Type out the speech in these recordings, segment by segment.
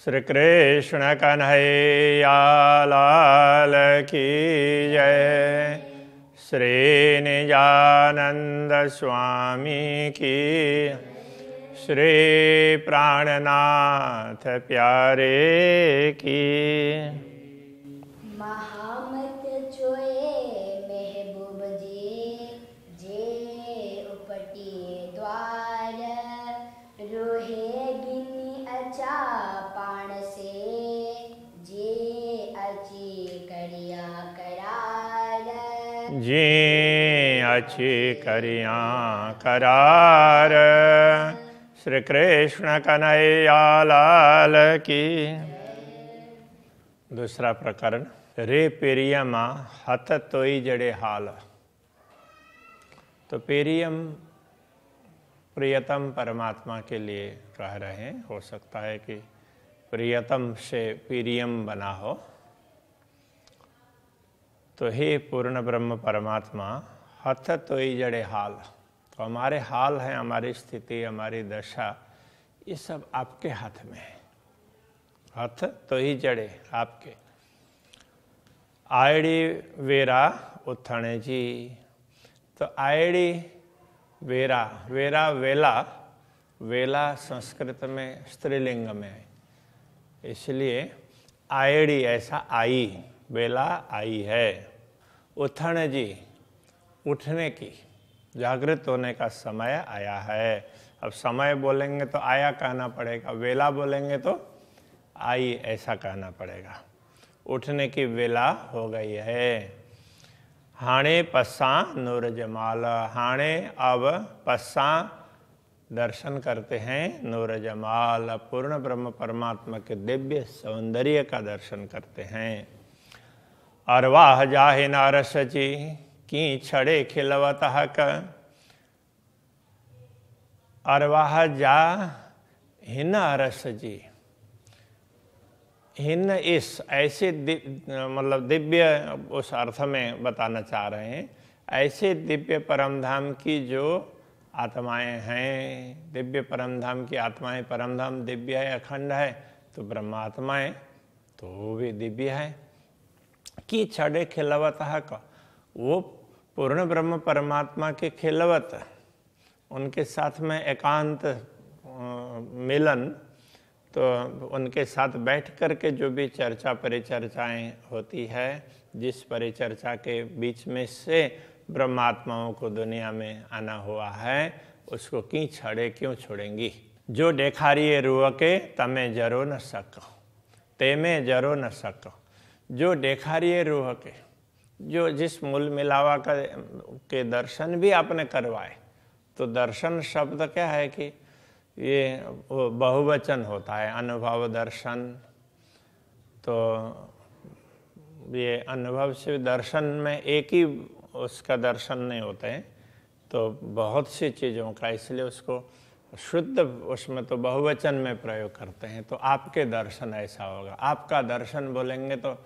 श्री कृष्ण कन्हैया लाल की जय। श्री निजानंद स्वामी की। श्री प्राणनाथ प्यारे की। महामत जोए महबूब जी जे उपटिए द्वार रोहे गिनी अचा पाण से जे अची करिया करार। जी अच्छी करिया करार। श्री कृष्ण कन्हैया लाल की। दूसरा प्रकरण। रे पेरियमा हत तोई जड़े हाल। तो पेरियम प्रियतम परमात्मा के लिए कह रहे हैं। हो सकता है कि प्रियतम से पेरियम बना हो। तो हे पूर्ण ब्रह्म परमात्मा, हथ तोई जड़े हाल। तो हमारे हाल हैं, हमारी स्थिति, हमारी दशा, ये सब आपके हाथ में है। हथ तो ही जड़े आपके। आयड़ी वेरा उथणे जी। तो आयड़ी वेरा, वेरा वेला, वेला संस्कृत में स्त्रीलिंग में है, इसलिए आयड़ी ऐसा आई, वेला आई है। उथण जी, उठने की, जागृत होने का समय आया है। अब समय बोलेंगे तो आया कहना पड़ेगा, वेला बोलेंगे तो आई ऐसा कहना पड़ेगा। उठने की वेला हो गई है। हाणे पस्सा नूर जमाल। हाणे अब पस्सा दर्शन करते हैं नूर जमाल, पूर्ण ब्रह्म परमात्मा के दिव्य सौंदर्य का दर्शन करते हैं। अरवाह जाहे नारस जी की छड़े खिलवत हक। अरवाह जा हिन अरस जी। हिन इस ऐसे मतलब दिव्य उस अर्थ में बताना चाह रहे हैं, ऐसे दिव्य परमधाम की जो आत्माएं हैं। दिव्य परमधाम की आत्माएं, परमधाम दिव्य है, अखंड है, तो ब्रह्मात्माएं तो वो भी दिव्य है। की छड़े खिलवत हक, वो पूर्ण ब्रह्म परमात्मा के खिलवत, उनके साथ में एकांत मिलन, तो उनके साथ बैठ कर के जो भी चर्चा परिचर्चाएं होती है, जिस परिचर्चा के बीच में से ब्रह्मात्माओं को दुनिया में आना हुआ है, उसको की छड़े क्यों छोड़ेंगी। जो देखारिए रूह के तमें जरो न सको, तेमें जरो न सको। जो देखारिए रूह के, जो जिस मूल मिलावा के दर्शन भी आपने करवाए, तो दर्शन शब्द क्या है कि ये बहुवचन होता है, अनुभव दर्शन। तो ये अनुभव से दर्शन में एक ही उसका दर्शन नहीं होते हैं, तो बहुत सी चीज़ों का, इसलिए उसको शुद्ध उसमें तो बहुवचन में प्रयोग करते हैं। तो आपके दर्शन ऐसा होगा। आपका दर्शन बोलेंगे तो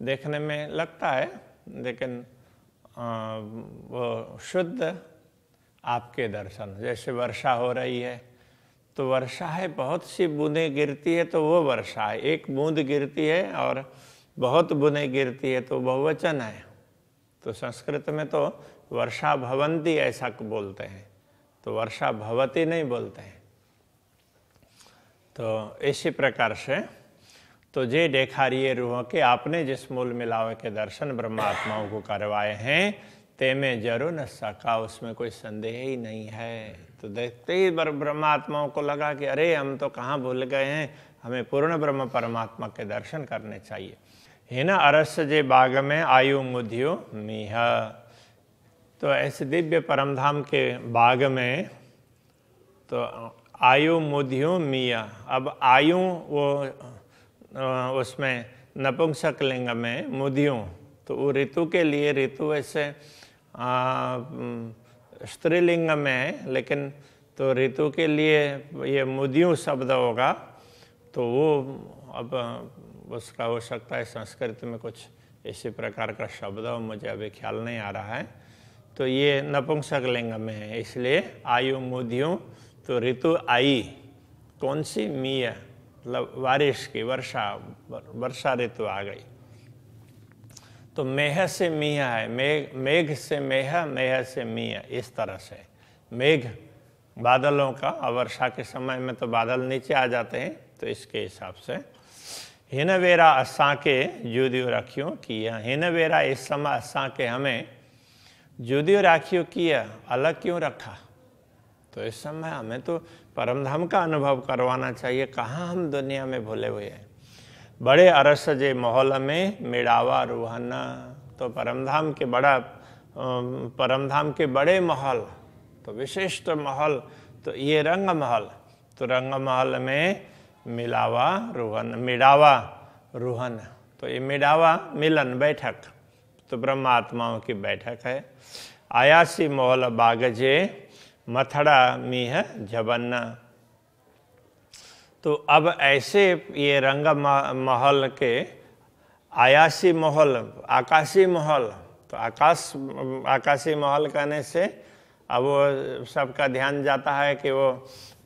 देखने में लगता है, लेकिन वो शुद्ध आपके दर्शन। जैसे वर्षा हो रही है, तो वर्षा है, बहुत सी बूंदें गिरती है, तो वो वर्षा है। एक बूंद गिरती है और बहुत बूंदें गिरती है, तो बहुवचन है। तो संस्कृत में तो वर्षा भवंती ऐसा बोलते हैं, तो वर्षा भवती नहीं बोलते हैं। तो इसी प्रकार से तो जे देखारिए रूह के, आपने जिस मूल मिलावे के दर्शन ब्रह्मात्माओं को करवाए हैं, तेमें जरूर न सका, उसमें कोई संदेह ही नहीं है। तो देखते ही ब्रह्मात्माओं को लगा कि अरे हम तो कहाँ भूल गए हैं, हमें पूर्ण ब्रह्म परमात्मा के दर्शन करने चाहिए। हिन अरस जे बाग में आयु मुधियो मीह। तो ऐसे दिव्य परमधाम के बाग में तो आयु मुधियो मीह। अब आयु वो उसमें नपुंसक लिंग में मुधियो, तो वो ऋतु के लिए, ऋतु ऐसे स्त्रीलिंग में है, लेकिन तो ऋतु के लिए ये मुदियों शब्द होगा। तो वो अब उसका हो सकता है संस्कृत में कुछ इसी प्रकार का शब्द हो, मुझे अभी ख्याल नहीं आ रहा है। तो ये नपुंसक लिंग में है, इसलिए आयु मुदियों। तो ऋतु आई, कौन सी? मीय, मतलब बारिश की, वर्षा ऋतु आ गई। तो मेह से मिया है, मेघ से मेह, मेह से मिया, इस तरह से मेघ बादलों का, और वर्षा के समय में तो बादल नीचे आ जाते हैं, तो इसके हिसाब से हिन वेरा असां के जुदियो रखियो किया, हिन वेरा इस समय असां के हमें जुदियो राखियो किया, अलग क्यों रखा। तो इस समय हमें तो परमधाम का अनुभव करवाना चाहिए, कहाँ हम दुनिया में भूले हुए हैं। बड़े अरस जे माहौल में मिड़ावा रूहाना, तो परमधाम के बड़े माहौल, तो विशिष्ट माहौल, तो ये रंग महल, तो रंग महल में मिड़ावा रूहन, तो ये मिड़ावा मिलन, बैठक, तो ब्रह्मात्माओं की बैठक है। आयासी मोहल बागजे मथड़ा मीह जबन्ना, तो अब ऐसे ये रंग महल के आयासी महल, आकाशी महल, तो आकाशी महल कहने से अब वो सबका ध्यान जाता है कि वो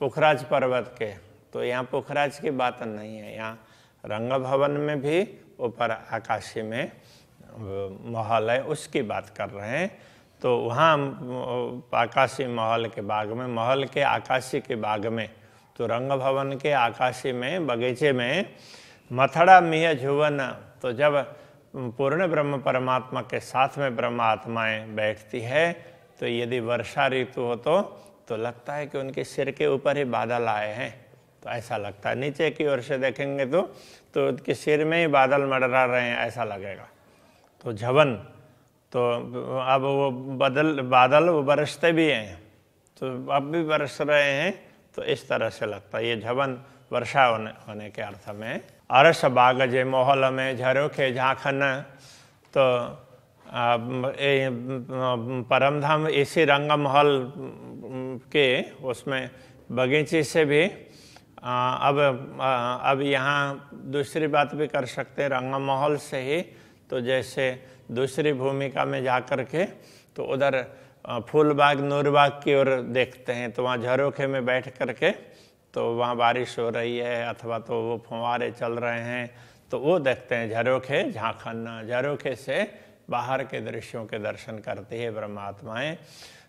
पुखराज पर्वत के, तो यहाँ पुखराज की बात नहीं है, यहाँ रंग भवन में भी ऊपर आकाशी में महल है, उसकी बात कर रहे हैं। तो वहाँ आकाशी महल के बाग में, महल के आकाशी के बाग में, तो रंग भवन के आकाशी में बगीचे में मथड़ा मिह झुवन, तो जब पूर्ण ब्रह्म परमात्मा के साथ में ब्रह्म आत्माएं बैठती है, तो यदि वर्षा ऋतु हो तो लगता है कि उनके सिर के ऊपर ही बादल आए हैं, तो ऐसा लगता है। नीचे की ओर से देखेंगे तो उनके सिर में ही बादल मंडरा रहे हैं, ऐसा लगेगा। तो झवन, तो अब वो बादल वो बरसते भी हैं, तो अब भी बरस रहे हैं, तो इस तरह से लगता है। ये झवन वर्षा होने के अर्थ में। अरस बाग जे मोहल में झरोखे झांखन, तो परमधाम इसी रंग महल के उसमें बगीचे से भी अब यहाँ दूसरी बात भी कर सकते हैं, रंग महल से ही, तो जैसे दूसरी भूमिका में जा कर के तो उधर फूलबाग नूरबाग की ओर देखते हैं, तो वहाँ झरोखे में बैठ करके तो वहाँ बारिश हो रही है अथवा तो वो फुहारे चल रहे हैं, तो वो देखते हैं झरोखे झांखना, झरोखे से बाहर के दृश्यों के दर्शन करती है ब्रह्मात्माएं।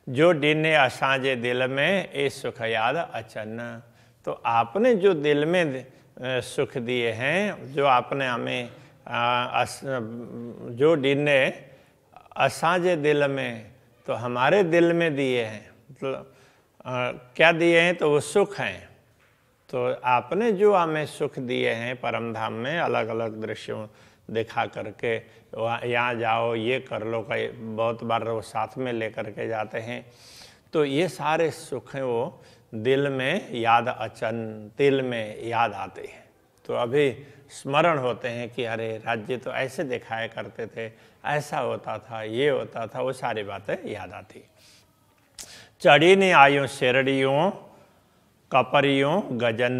जो डीने असांजे दिल में ए सुख याद अचन, तो आपने जो दिल में सुख दिए हैं, जो आपने हमें जो डीने असांजे दिल में, तो हमारे दिल में दिए हैं, मतलब क्या दिए हैं, तो वो सुख हैं। तो आपने जो हमें सुख दिए हैं परमधाम में, अलग अलग दृश्यों दिखा करके, यहाँ जाओ ये कर लो, कई बहुत बार वो साथ में लेकर के जाते हैं, तो ये सारे सुख हैं वो दिल में याद अचन, दिल में याद आते हैं। तो अभी स्मरण होते हैं कि अरे राज्य तो ऐसे दिखाया करते थे, ऐसा होता था, ये होता था, वो सारी बातें याद आती। चढ़ी ने आयु शेरड़ियों कपरियों गजन,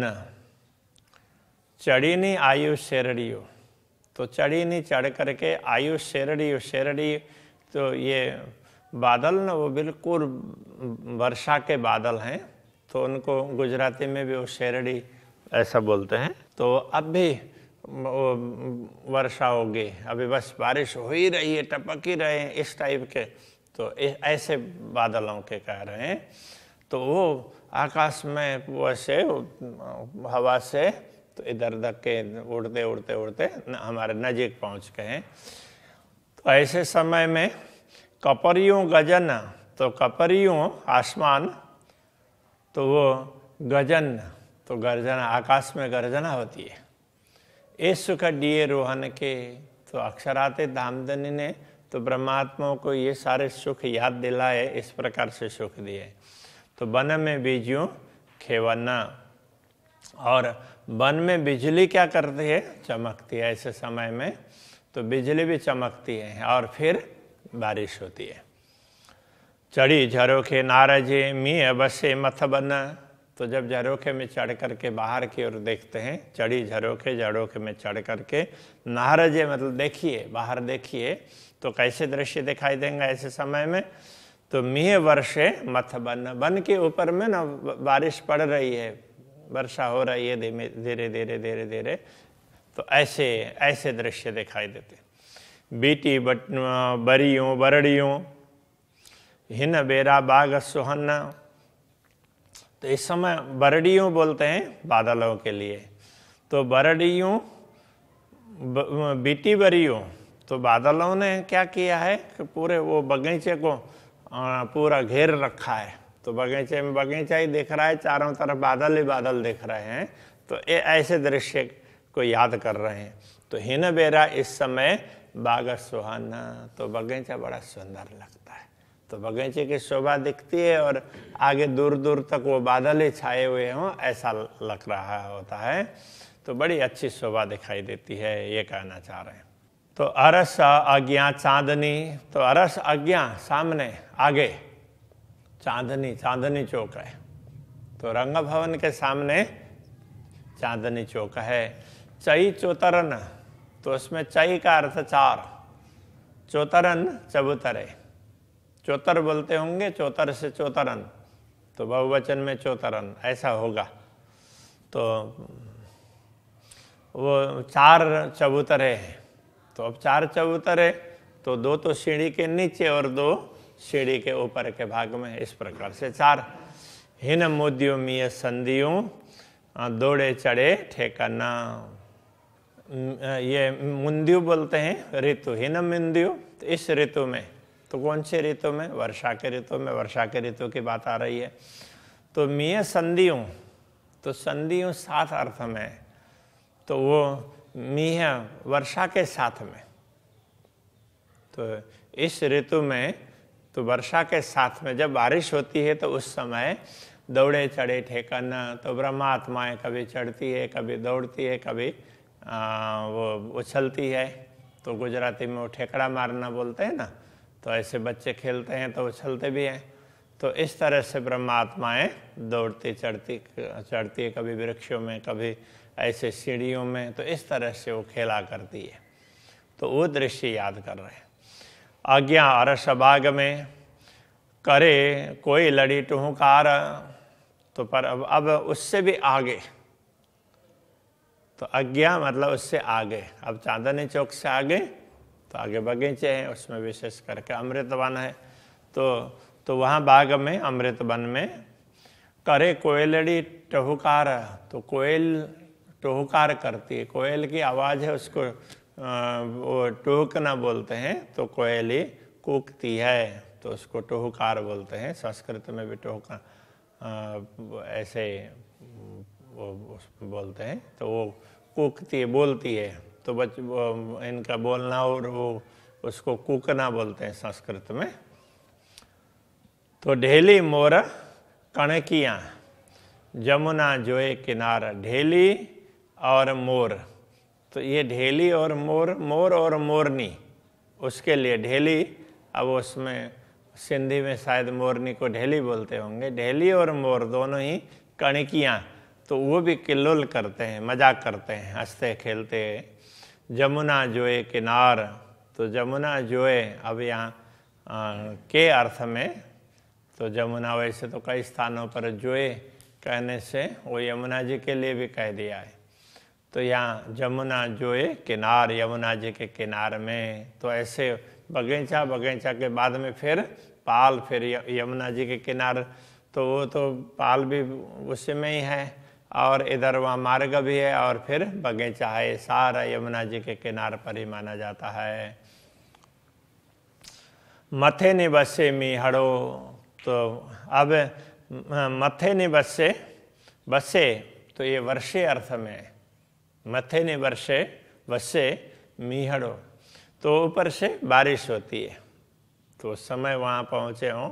चढ़ी ने आयु शेरड़ियों, तो चढ़ी नहीं चढ़ करके आयु शेरड़ियों, शेरड़ी तो ये बादल न वो बिल्कुल वर्षा के बादल हैं, तो उनको गुजराती में भी वो शेरड़ी ऐसा बोलते हैं। तो अब भी वर्षा होगी, अभी बस बारिश हो ही रही है, टपक ही रहे हैं, इस टाइप के, तो ऐसे बादलों के कह रहे हैं। तो वो आकाश में वैसे हवा से तो इधर उधर के उड़ते उड़ते उड़ते हमारे नज़दीक पहुँच गए हैं। तो ऐसे समय में कपरियों गजन, तो कपरियों आसमान, तो वो गजन, तो गर्जना, आकाश में गर्जना होती है। ए सुख दिए रोहन के, तो अक्षराते धामधनी ने तो ब्रह्मात्माओं को ये सारे सुख याद दिलाए, इस प्रकार से सुख दिए। तो वन में बीजियों खेवना, और वन में बिजली क्या करती है, चमकती है ऐसे समय में, तो बिजली भी चमकती है और फिर बारिश होती है। चढ़ी झरोखे नारजे मी बसे मथ बना, तो जब झरोखे में चढ़ करके बाहर की ओर देखते हैं, चढ़ी झरोखे में चढ़ करके नारजे मतलब देखिए, बाहर देखिए, तो कैसे दृश्य दिखाई देंगे ऐसे समय में। तो मीह वर्षे मथ बन, बन के ऊपर में ना बारिश पड़ रही है, वर्षा हो रही है धीरे धीरे धीरे धीरे धीरे। तो ऐसे ऐसे दृश्य दिखाई देते। बीटी बरियों बरड़ियों हिन बेरा बाग सुहन। तो इस समय बरड़ियों बोलते हैं बादलों के लिए। तो बरड़ियों बीटी बरियों, तो बादलों ने क्या किया है कि पूरे वो बगीचे को पूरा घेर रखा है। तो बगीचे में बगीचा ही दिख रहा है, चारों तरफ बादल ही बादल दिख रहे हैं। तो ये ऐसे दृश्य को याद कर रहे हैं। तो हिन बेरा इस समय बाग सुहाना, तो बगीचा बड़ा सुंदर लगता है। तो बगीचे की शोभा दिखती है और आगे दूर दूर तक वो बादल ही छाए हुए हों ऐसा लग रहा होता है। तो बड़ी अच्छी शोभा दिखाई देती है, ये कहना चाह रहे हैं। तो अरस आज्ञा चांदनी, तो अरस आज्ञा सामने आगे चांदनी, चांदनी चौक है। तो रंग भवन के सामने चांदनी चौक है। चई चौतरन, तो उसमें चई का अर्थ चार, चौतरन चबूतरे। चौतर बोलते होंगे, चौतर से चौतरन, तो बहुवचन में चौतरन ऐसा होगा। तो वो चार चबूतरे हैं। तो अब चार चबूतरे, तो दो तो सीढ़ी के नीचे और दो सीढ़ी के ऊपर के भाग में, इस प्रकार से चार। हिन मुद्यों मिय संधियों दौड़े चढ़े ठेकाना। ये मुंदियो बोलते हैं ऋतु, हिन मुंदियो। तो इस ऋतु में, तो कौन से ऋतु में? वर्षा के ऋतु में, वर्षा के ऋतु की बात आ रही है। तो मिय संधियों, तो संधियों साथ अर्थ में, तो वो मीह वर्षा के साथ में। तो इस ऋतु में, तो वर्षा के साथ में जब बारिश होती है तो उस समय दौड़े चढ़े ठेकाना। तो ब्रह्मात्माएं कभी चढ़ती है, कभी दौड़ती है, कभी वो उछलती है। तो गुजराती में वो ठेकड़ा मारना बोलते हैं ना। तो ऐसे बच्चे खेलते हैं तो उछलते भी हैं। तो इस तरह से ब्रह्मात्माएं दौड़ती चढ़ती है, कभी वृक्षों में, कभी ऐसे सीढ़ियों में। तो इस तरह से वो खेला करती है। तो वो दृश्य याद कर रहे हैं। आज्ञा अरस बाग में करे कोई लड़ी टुहुकार। तो पर अब उससे भी आगे, तो आज्ञा मतलब उससे आगे। अब चांदनी चौक से आगे, तो आगे बगीचे हैं, उसमें विशेष करके अमृतवन है। तो वहाँ बाग में, अमृतवन में करे कोयलड़ी टहुकार। तो कोयल टहुकार करती है, कोयल की आवाज़ है, उसको वो टहुकना बोलते हैं। तो कोयली कूकती है, तो उसको टहुकार बोलते हैं। संस्कृत में भी टहुका ऐसे वो बोलते हैं। तो वो कूकती है, बोलती है। तो इनका बोलना और वो उसको कूकना बोलते हैं संस्कृत में। तो ढेली मोर कणकियाँ जमुना जोए किनारा। ढेली और मोर, तो ये ढेली और मोर, मोर और मोरनी, उसके लिए ढेली। अब उसमें सिंधी में शायद मोरनी को ढेली बोलते होंगे। ढेली और मोर दोनों ही कणकियाँ, तो वो भी किल्लोल करते हैं, मजाक करते हैं, हंसते खेलते। जमुना जोए किनार, तो जमुना जोए अब यहाँ के अर्थ में। तो जमुना वैसे तो कई स्थानों पर जोए कहने से वो यमुना जी के लिए भी कह दिया है। तो यहाँ जमुना जोए किनार, यमुना जी के किनार में। तो ऐसे बगीचा, बगीचा के बाद में फिर पाल, फिर यमुना जी के किनार। तो वो तो पाल भी उसी में ही है, और इधर वहाँ मार्ग भी है, और फिर बगीचा है। सारा यमुना जी के किनार पर ही माना जाता है। मथे नि बसे मीहड़ो, तो अब मथे नि बसे, बसे तो ये वर्षे अर्थ में। मथे नि वर्षे बसे मीहड़ो, तो ऊपर से बारिश होती है। तो उस समय वहाँ पहुँचे हों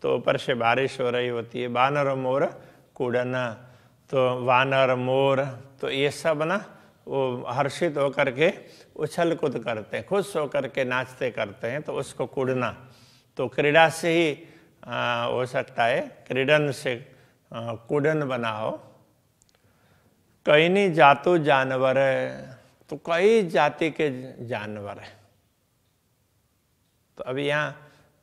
तो ऊपर से बारिश हो रही होती है। वानर मोर कूड़ना, तो वानर मोर, तो ये सब ना वो हर्षित होकर के उछल कूद करते हैं, खुश होकर के नाचते करते हैं। तो उसको कूड़ना, तो क्रीड़ा से ही हो सकता है, क्रीडन से कूड़न बना हो। कई नहीं जातु जानवर, तो कई जाति के जानवर है। तो अब यहाँ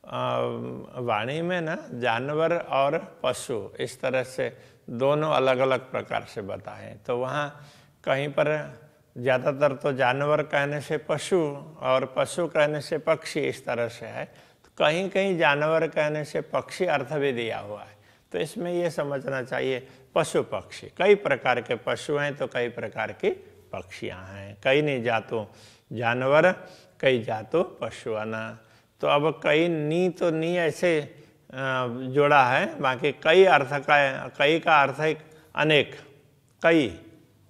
वाणी में ना जानवर और पशु इस तरह से दोनों अलग अलग प्रकार से बताए। तो वहाँ कहीं पर ज़्यादातर तो जानवर कहने से पशु और पशु कहने से पक्षी इस तरह से है। तो कहीं कहीं जानवर कहने से पक्षी अर्थ भी दिया हुआ है। तो इसमें ये समझना चाहिए पशु पक्षी, कई प्रकार के पशु हैं तो कई प्रकार की पक्षियाँ हैं। कई नहीं जातों जानवर, कई जातों पशुआना। तो अब कई नी तो नी ऐसे जोड़ा है, बाकी कई अर्थ का, कई का अर्थ है अनेक, कई।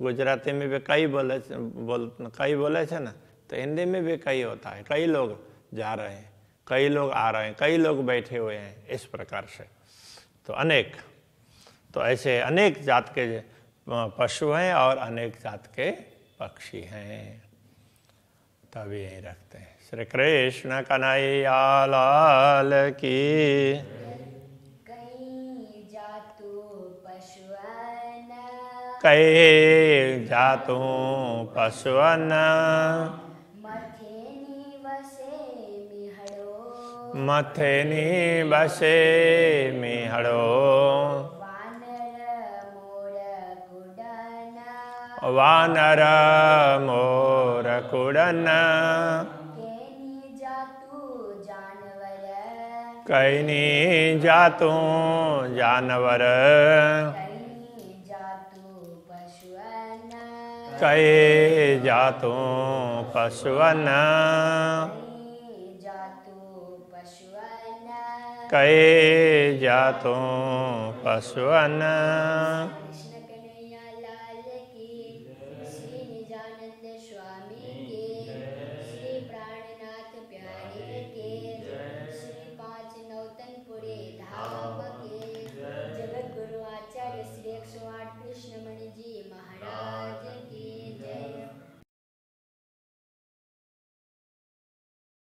गुजराती में भी कई कई बोले थे ना, तो हिंदी में भी कई होता है। कई लोग जा रहे हैं, कई लोग आ रहे हैं, कई लोग बैठे हुए हैं, इस प्रकार से। तो अनेक, तो ऐसे अनेक जात के पशु हैं और अनेक जात के पक्षी हैं। तभी यहीं रखते हैं। श्री कृष्ण कन्हैया लाल की। कई जातु पशुअन, कई जातु पशुअन, मथे निवसे मिहड़ो, मथे निवसे मिहड़ो, वानर मोर कुड़न, कैनी जातु जानवर, कई जातु पशुअन, कई जातु पशुअन।